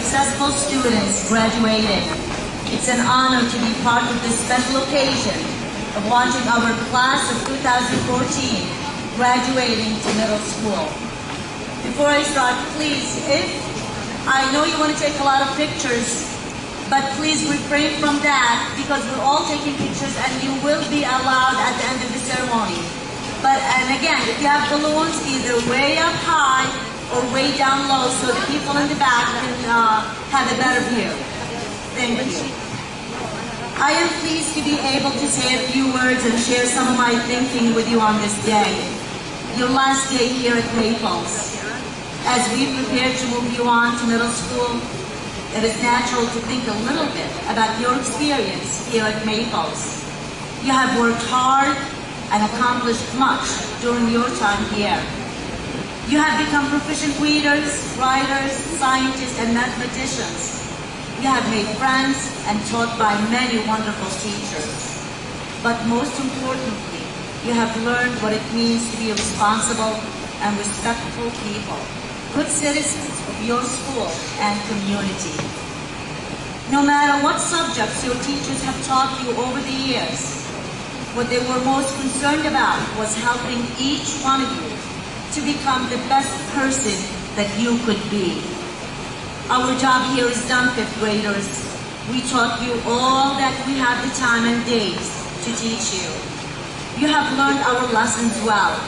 successful students graduating. It's an honor to be part of this special occasion of watching our class of 2014 graduating to middle school. Before I start, please, I know you want to take a lot of pictures, but please refrain from that because we're all taking pictures and you will be allowed at the end of the ceremony. And again, if you have balloons, either way up high or way down low so the people in the back can have a better view. Thank you. I am pleased to be able to say a few words and share some of my thinking with you on this day, your last day here at Maples. As we prepare to move you on to middle school, it is natural to think a little bit about your experience here at Maples. You have worked hard and accomplished much during your time here. You have become proficient readers, writers, scientists, and mathematicians. You have made friends and taught by many wonderful teachers. But most importantly, you have learned what it means to be responsible and respectful people, good citizens of your school and community. No matter what subjects your teachers have taught you over the years, what they were most concerned about was helping each one of you to become the best person that you could be. Our job here is done, fifth graders. We taught you all that we have the time and days to teach you. You have learned our lessons well.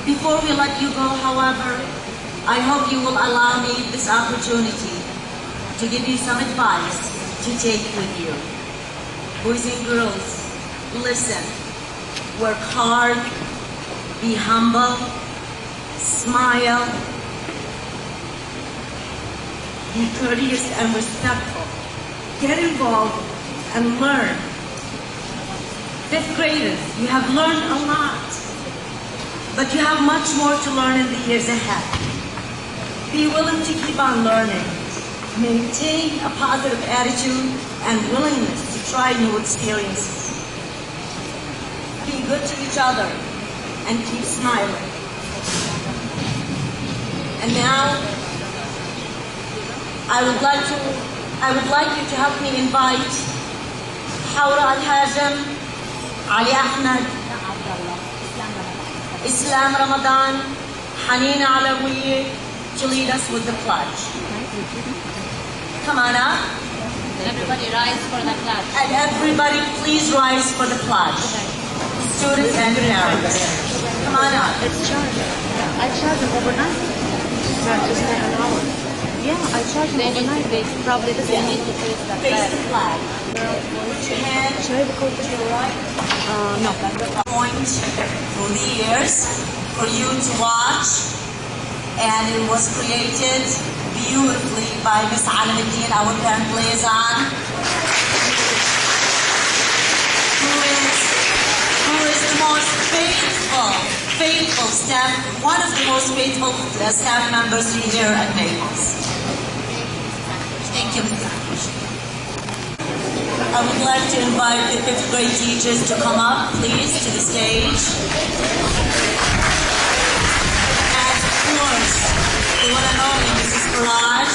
Before we let you go, however, I hope you will allow me this opportunity to give you some advice to take with you. Boys and girls, listen. Work hard, be humble, smile, be courteous and respectful. Get involved and learn. Fifth graders, you have learned a lot, but you have much more to learn in the years ahead. Be willing to keep on learning. Maintain a positive attitude and willingness to try new experiences. Be good to each other and keep smiling. And now, I would like you to help me invite Hawra Al-Hajam, Ali Ahmed, Islam Ramadan, Hanina Alawi to lead us with the pledge. Come on up. Everybody rise for the pledge. And everybody please rise for the pledge. Students and parents. Come on up. It's charged. I charge them overnight. Just like an hour. Yeah, I charge them overnight. They probably doesn't need to face the Face flag. the flag. Put your hand to your right. No. Point through the years for you to watch, and it was created beautifully by Miss Alamuddin, our parent liaison, who is the most faithful staff, one of the most faithful staff members here at Naples. Thank you, Mr. Akroush. I would like to invite the fifth grade teachers to come up, please, to the stage. And of course, the one and only Mrs. Faraj.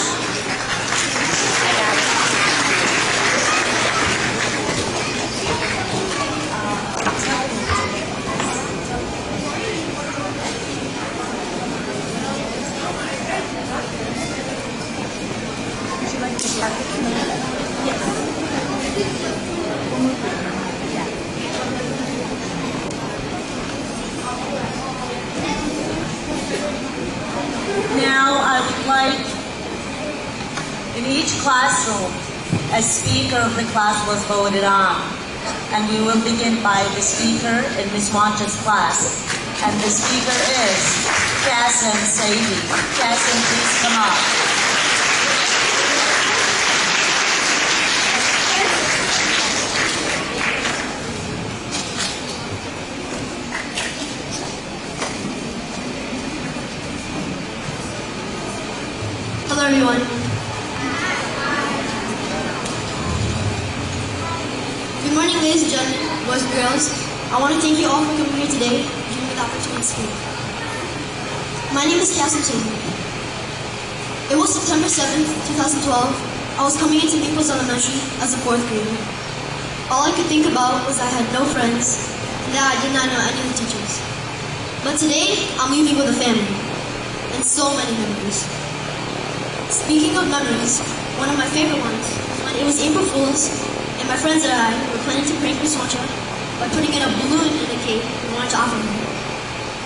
Now I would like, in each classroom, a speaker of the class was voted on. And we will begin by the speaker in Ms. Wancha's class. And the speaker is Qasim Saidi. Qasim, please come up. Hello everyone. Good morning ladies and gentlemen, boys and girls. I want to thank you all for coming here today and giving me the opportunity to speak. My name is Qasim Saidi. It was September 7th, 2012. I was coming into Naples Elementary as a 4th grader. All I could think about was I had no friends and that I did not know any of the teachers. But today, I'm leaving with a family and so many memories. Speaking of memories, one of my favorite ones was when it was April Fool's and my friends and I were planning to prank Miss Wancha by putting in a balloon in a cake we wanted to offer her.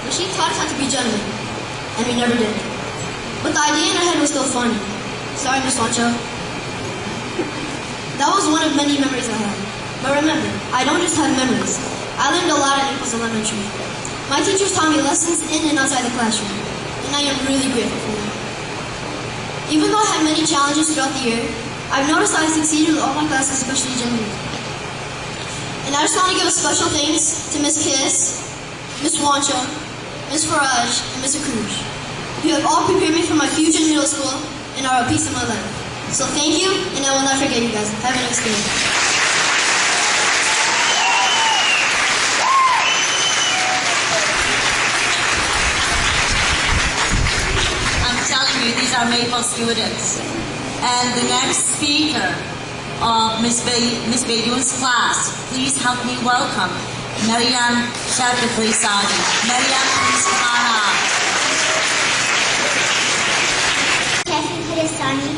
But she taught us how to be gentlemen, and we never did. But the idea in our head was still funny. Sorry, Miss Wancha. That was one of many memories I had. But remember, I don't just have memories. I learned a lot at Naples Elementary. My teachers taught me lessons in and outside the classroom, and I am really grateful for them. Even though I had many challenges throughout the year, I've noticed I succeeded with all my classes, especially gym league. And I just want to give a special thanks to Miss Kiss, Miss Wancha, Miss Faraj, and Miss Akroush. You have all prepared me for my future in middle school and are a piece of my life. So thank you, and I will not forget you guys. Have a nice day. These are Maple students. And the next speaker of Miss Badiou's class, please help me welcome Maryam Sharif-Risani. Maryam, please come on up. Qasim Risani.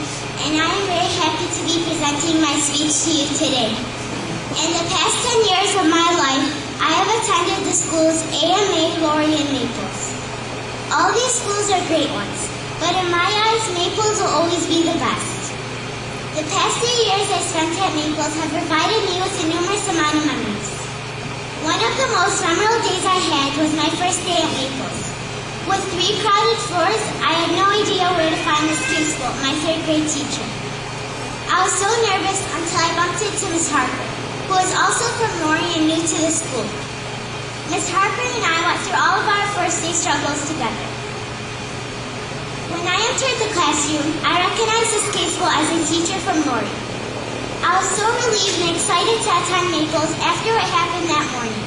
and I am very happy to be presenting my speech to you today. In the past 10 years of my life, I have attended the schools AMA, Lori, and Maples. All these schools are great ones, but in my eyes, Maples will always be the best. The past 3 years I spent at Maples have provided me with a numerous amount of memories. One of the most memorable days I had was my first day at Maples. With 3 crowded floors, I had no idea where to find Miss Kinspool, my 3rd grade teacher. I was so nervous until I bumped into Miss Harper, who was also from Lori and new to the school. Miss Harper and I went through all of our first day struggles together. When I entered the classroom, I recognized Miss Kinspool as a teacher from Lori. I was so relieved and excited to attend Maples after what happened that morning.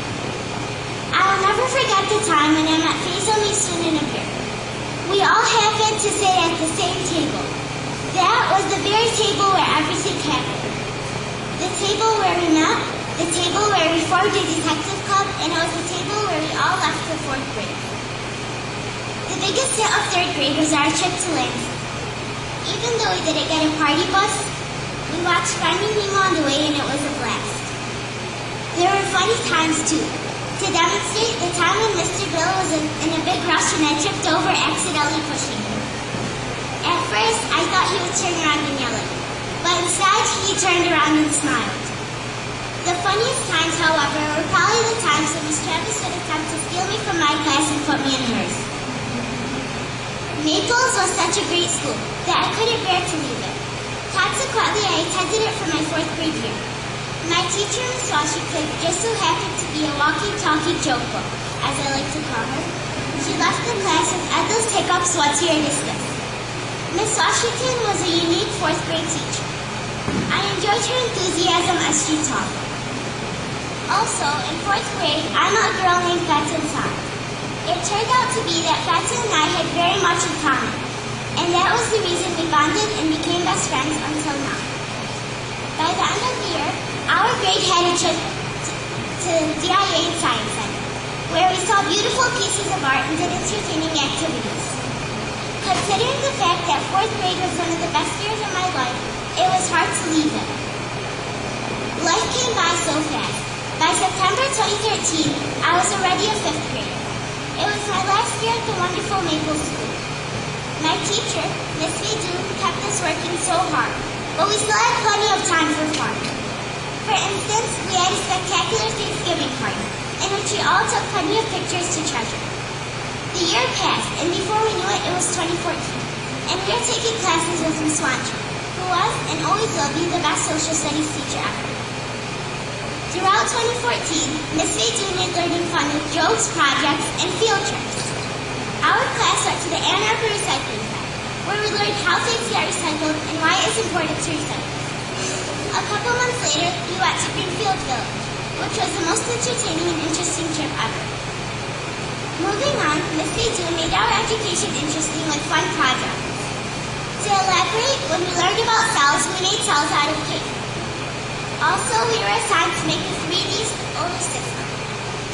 I will never forget the time when I met Faisal, Misun, and Abir. We all happened to sit at the same table. That was the very table where everything happened. The table where we met, the table where we formed a detective club, and it was the table where we all left the 4th grade. The biggest hit of 3rd grade was our trip to Lansing. Even though we didn't get a party bus, we watched Finding Nemo on the way and it was a blast. There were funny times too. To demonstrate the time when Mr. Bill was in a big rush and I tripped over accidentally pushing him. At first, I thought he would turn around and yell at me, but instead he turned around and smiled. The funniest times, however, were probably the times when Miss Travis would attempt to steal me from my class and put me in hers. Maples was such a great school that I couldn't bear to leave it. Consequently, I attended it for my 4th grade year. My teacher, Miss Washington, just so happened to be a walking-talking joke book, as I like to call her. She left the class with endless hiccups once here to discuss. Miss Washington was a unique 4th grade teacher. I enjoyed her enthusiasm as she taught. Also, in 4th grade, I met a girl named Fatin San. It turned out to be that Fatin and I had very much in common, and that was the reason we bonded and became best friends until now. By the end of the year, our grade had a trip to the DIA and Science Center, where we saw beautiful pieces of art and did entertaining activities. Considering the fact that 4th grade was one of the best years of my life, it was hard to leave it. Life came by so fast. By September 2013, I was already a 5th grader. It was my last year at the wonderful Maple School. My teacher, Miss Vidun, kept us working so hard, but we still had plenty of time for fun. For instance, we had a spectacular Thanksgiving party, in which we all took plenty of pictures to treasure. The year passed, and before we knew it, it was 2014, and we were taking classes with Miss Wancho, who was and always will be the best social studies teacher ever. Throughout 2014, Miss Vidun made learning fun with jokes, projects, and field trips. Our class went to the Ann Arbor Recycling Plant, where we learned how things get recycled and why it is important to recycle. A couple months later, we went to Greenfield Village, which was the most entertaining and interesting trip ever. Moving on, Miss Vidun made our education interesting with fun projects. To elaborate, when we learned about cells, we made cells out of cake. Also, we were assigned to make a 3D solar system.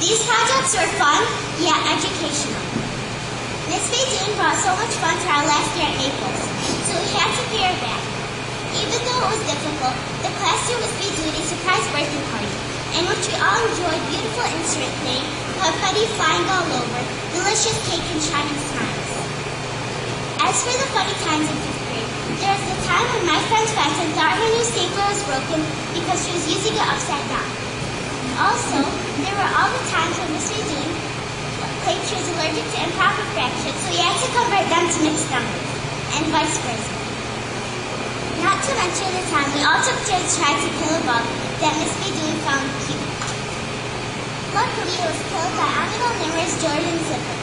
These projects were fun, yet educational. Miss Vidun brought so much fun to our last year at Maples, so we had to pay her back. Even though it was difficult, the class threw Miss Vidun a surprise birthday party, in which we all enjoyed beautiful instrument playing, confetti flying all over, delicious cake, and shining smiles. As for the funny times in 5th grade, there was the time when my friend Fatin thought her new stapler was broken because she was using it upside down. Also, there were all the times when Miss Vidun claimed she was allergic to improper fractions, so we had to convert them to mixed numbers, and vice versa. Not to mention the time we all took turns trying to kill a bug that Miss Vidun found cute. Luckily, it was killed by Aminal Nimmer's Jordan zipper.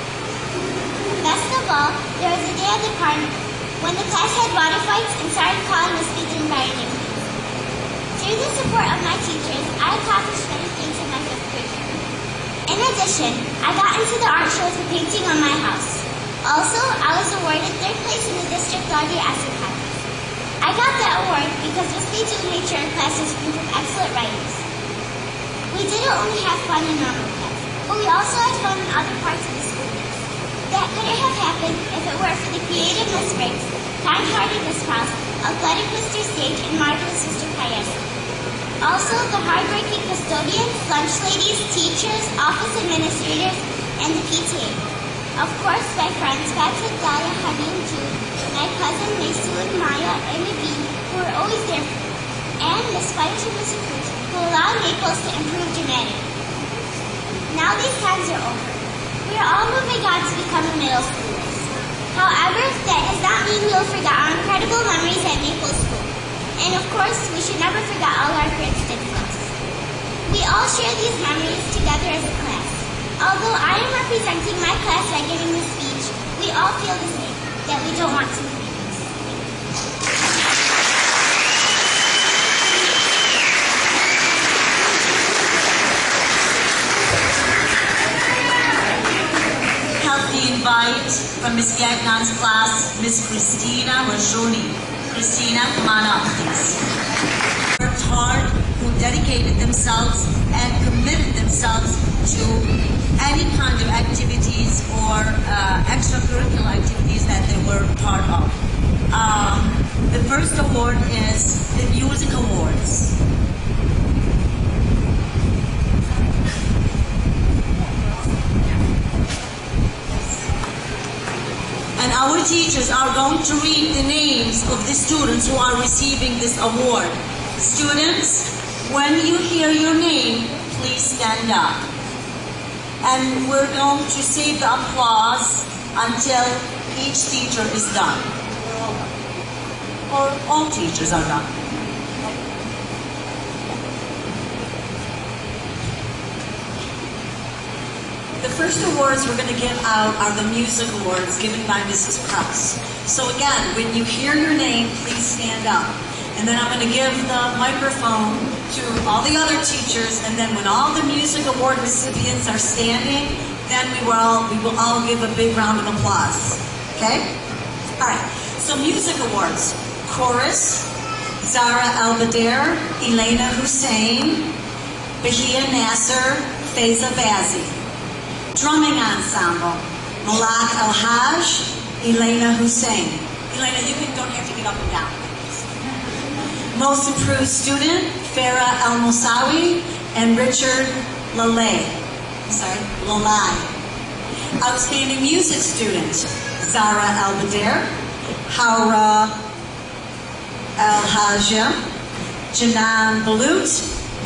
Best of all, there was a day at the carnival when the class had water fights and started calling Miss Vidun by her nicknames. Through the support of my teachers, I accomplished many things in my 5th grade year. In addition, I got into the art show with a painting on my house. Also, I was awarded 3rd place in the district Audrey Asset contest. I got that award because Miss Vidun made sure our class was free from excellent writers. We didn't only have fun in normal class, but we also had fun in other parts of the school years. That couldn't have happened if it were for the creative Miss Briggs, kind-hearted Miss Prowse, athletic Mr. Sage, and marvelous Mr. Payeso. Also, the hardworking custodians, lunch ladies, teachers, office administrators, and the PTA. Of course, my friends Patrick, Daya, Honey, and Jude, my cousin Mesu and Maya, and Naveen, who are always there for me, and Miss Spiders and Miss Akroush, who allowed Naples to improve dramatically. Now these times are over. We are all moving on to becoming middle schoolers. However, that does not mean we will forget our incredible memories at Naples School. And of course, we should never forget all our friends did for us. We all share these memories together as a class. Although I am representing my class by giving this speech, we all feel the same, that we don't want to leave this. Help me invite from Ms. Gagnon's class, Ms. Christina Rajoni. Christina, come on up, please. Worked hard, who dedicated themselves and committed themselves to any kind of activities or extracurricular activities that they were part of. The first award is the Music Awards. And our teachers are going to read the names of the students who are receiving this award. Students, when you hear your name, please stand up. And we're going to save the applause until each teacher is done. Or all teachers are done. The first awards we're going to give out are the music awards given by Mrs. Krause. So again, when you hear your name, please stand up. And then I'm going to give the microphone to all the other teachers, and then when all the music award recipients are standing, then we will all give a big round of applause. Okay? All right. So music awards. Chorus, Zara Albader, Elena Hussein, Bahia Nasser, Faiza Bazi. Drumming ensemble, Malak El-Haj, Elena Hussein. Elena, don't have to get up and down. Most improved student, Farah El-Mosawi and Richard Lalay. Outstanding music student, Zara Al-Bader, Haura El-Hajja, Janan Balut,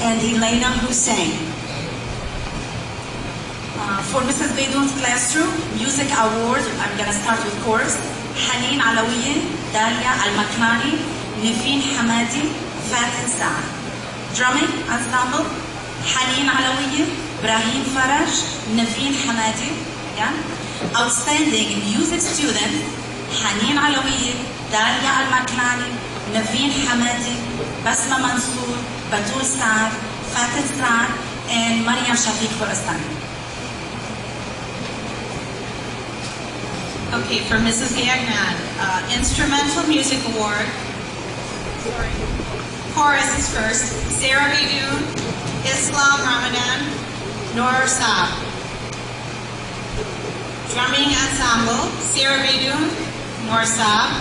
and Elena Hussein. For Mrs. Beidun's classroom, music award, I'm going to start with chorus. Haneen Alawiye, Dalia Al-Maklani, Nifin Hamadi, Fatin Saad. Drumming ensemble, Haneen Alawiye, Brahim Faraj, Nifin Hamadi. Again. Outstanding music student, Haneen Alawiye, Dalia Al-Maklani, Nifin Hamadi, Basma Mansour, Batul Saad, Fatin Saad, and Mariam Shafiq for Astani. Okay, for Mrs. Gagnon, Instrumental Music Award. Chorus is first. Sarah Baidoun, Islam Ramadan, Noor Saab. Drumming Ensemble, Sarah Baidoun, Noor Saab.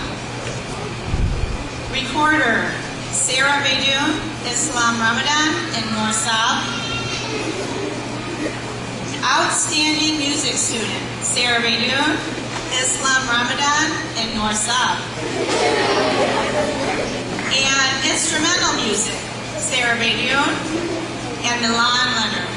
Recorder, Sarah Baidoun, Islam Ramadan, and Noor Saab. Outstanding Music Student, Sarah Baidoun, Islam Ramadan, and Noor Saab. And instrumental music, Sarah Baidoun and Milan Leonard.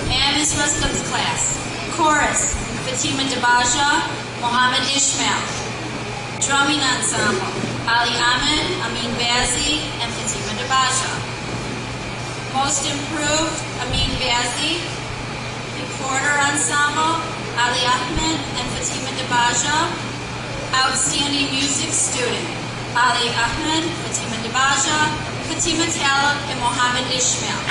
And Ms. Ruscom's class. Chorus, Fatima Dabaja, Mohammed Ishmael. Drumming ensemble, Ali Ahmed, Amin Bazi, and Fatima Dabaja. Most improved, Amin Bazi. Recorder ensemble, Ali Ahmed and Fatima Dabaja. Outstanding music student, Ali Ahmed, Fatima Dabaja, Fatima Talib, and Mohammed Ishmael.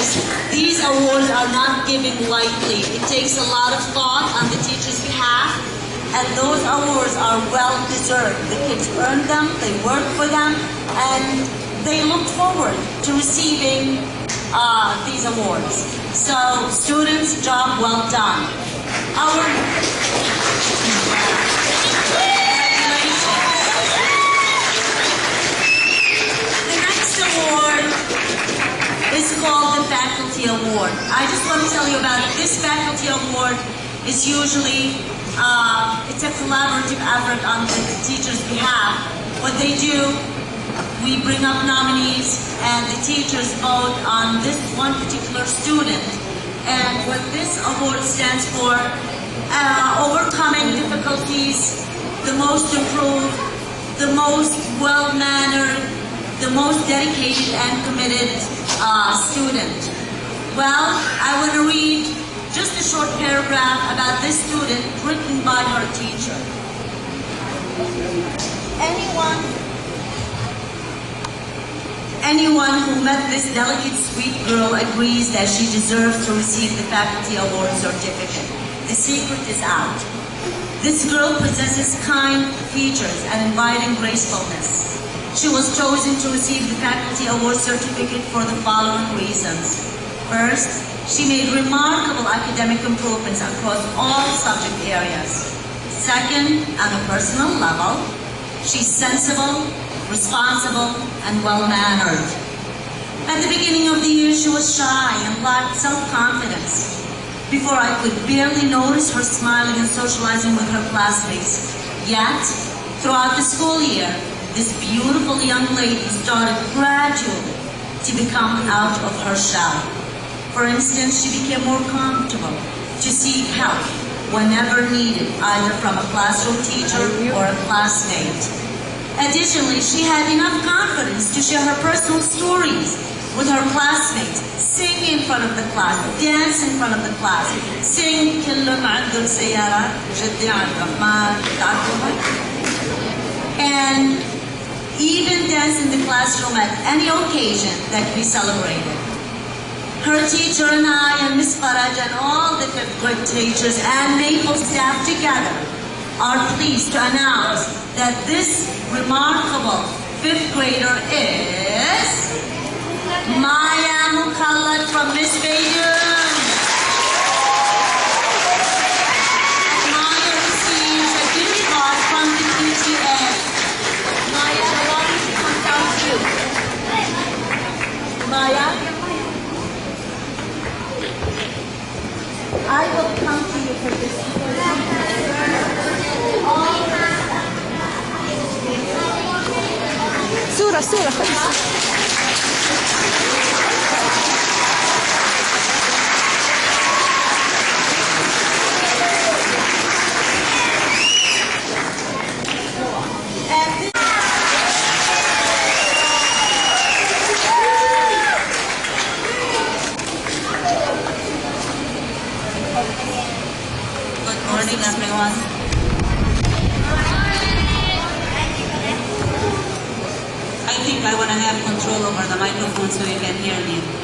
is these awards are not given lightly. It takes a lot of thought on the teacher's behalf, and those awards are well deserved. The kids earned them, they worked for them, and they look forward to receiving these awards. So, students, job well done. The next award is called the Faculty Award. I just want to tell you about it. This Faculty Award is usually, it's a collaborative effort on the teacher's behalf. What they do, we bring up nominees and the teachers vote on this one particular student. And what this award stands for, overcoming difficulties, the most improved, the most well-mannered, the most dedicated and committed student. Well, I want to read just a short paragraph about this student written by her teacher. Anyone who met this delicate, sweet girl agrees that she deserves to receive the Faculty Award certificate. The secret is out. This girl possesses kind features and inviting gracefulness. She was chosen to receive the Faculty Award certificate for the following reasons. First, she made remarkable academic improvements across all subject areas. Second, on a personal level, she's sensible, responsible, and well-mannered. At the beginning of the year, she was shy and lacked self-confidence. Before I could barely notice her smiling and socializing with her classmates. Yet, throughout the school year, this beautiful young lady started gradually to become out of her shell. For instance, she became more comfortable to seek help whenever needed, either from a classroom teacher or a classmate. Additionally, she had enough confidence to share her personal stories with her classmates, sing in front of the class, dance in front of the class, sing كلهم عندهم سيارات جدي عندهم ما تعرفوها, and even dance in the classroom at any occasion that we celebrated. Her teacher and I and Miss Faraj and all the fifth grade teachers and Maple staff together are pleased to announce that this remarkable fifth grader is Maya Mukallad from Miss Beyoum. Maya receives a gift card from the PTA. Maya, allow me to come down to you. Maya, I will come to you for this. صورة خلص. Good morning, everyone. I think I want to have control over the microphone so you can hear me.